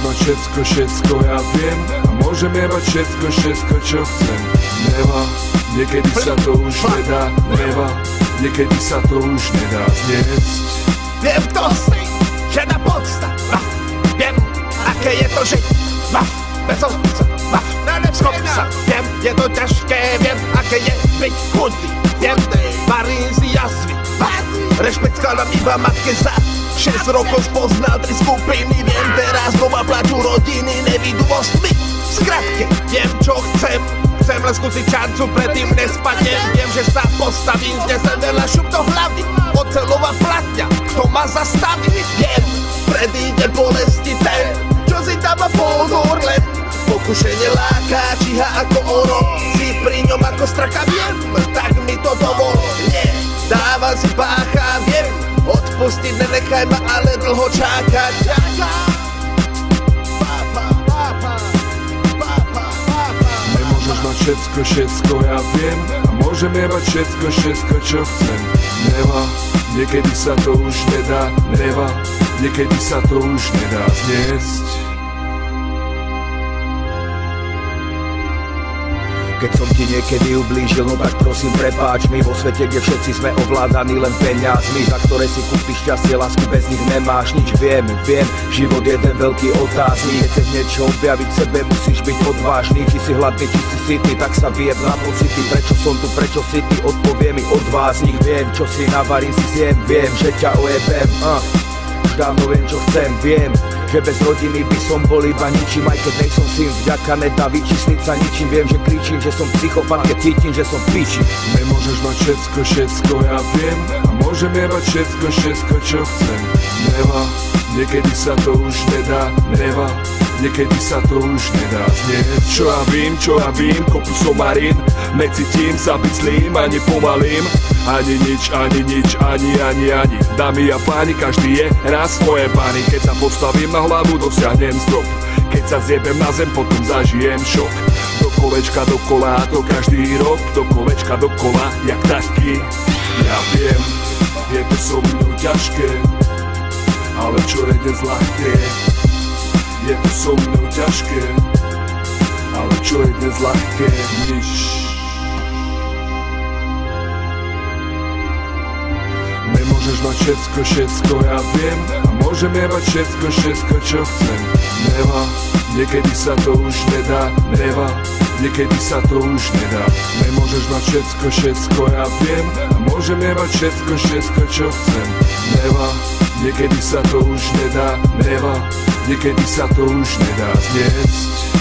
mať všetko, všetko ja viem. A môžem jebať všetko, všetko čo chcem. Neva, niekedy sa to už nedá. Neva, niekedy sa to už nedá zniesť. Viem to si, že na podstata. Viem, aké je to žiť bez otca. Skop sa, viem, je to ťažké. Viem, aké je byť chudý. Viem, varín si jazvy. Rešpekt skladám iba matke za 6 rokov spoznal 3 skupiny. Viem, teraz doma plačú rodiny neviduvostmi. V skratke, viem, čo chcem. Chcem len skúsiť šancu, predtým nespadnem. Viem, že sa postavím, znesem veľa šup do hlavy. Oceľová platňa, kto ma zastaví? Viem, predíde bolesti ten, čo si dáva pozor len. Pokušenie láka, číha ako oro. Si pri ňom ako straka, viem, tak mi to dovol. Nie, dávam si pácha, viem, odpustiť nenechaj ma, ale dlho čakať. Nemôžeš mať všetko, všetko ja viem. A môžem jebať všetko, všetko čo chcem. Neva, niekedy sa to už nedá. Neva, niekedy sa to už nedá zniesť. Keď som ti niekedy ublížil, no tak prosím prepáč mi. Vo svete, kde všetci sme ovládaní len peniazmi, za ktoré si kúpiš šťastie, lásku, bez nich nemáš nič. Viem, život je jeden veľký otáznik. Keď chceš niečo objaviť sebe, musíš byť odvážny. Či si hladný, či si sytný, tak sa vyjeb na pocity. Prečo som tu, prečo si ty, odpovie mi odváznik. Viem, čo si navarím, si zjem, viem, že ťa ojebem. Už dávno viem, čo chcem, viem, že bez rodiny by som bol iba ničím. Aj keď nejsom syn, vďaka nedá vyčísliť sa ničím. Viem, že kričím, že som psychopat, keď cítim, že som v piči. Nemôžeš mať všetko, všetko ja viem. A môžem jebať všetko, všetko čo chcem. Neva, niekedy sa to už nedá. Neva, niekedy sa to už nedá znieť. Čo ja vím, kopu somarín. Necítim sa byť zlým, ani pomalým. Ani nič, ani. Dámy a páni, každý je raz ojebaný. Keď sa postavím na hlavu, dosiahnem strop. Keď sa zjebem na zem, potom zažijem šok. Do kolečka, dokola, to každý rok. Do kolečka, dokola, jak taký. Ja viem, je to so mnou ťažké, ale čo je dnes ľahké. Je to so mnou ťažké, ale čo je dnes ľahké, nič. Nemôžeš mať všetko, všetko ja viem. A môžem jebať všetko, všetko čo chcem. Neva, niekedy sa to už nedá. Neva, niekedy sa to už nedá. Nemôžeš mať všetko, všetko ja viem. A môžem jebať všetko, všetko čo chcem. Neva, niekedy sa to už nedá. Neva, niekedy sa to už nedá zniesť.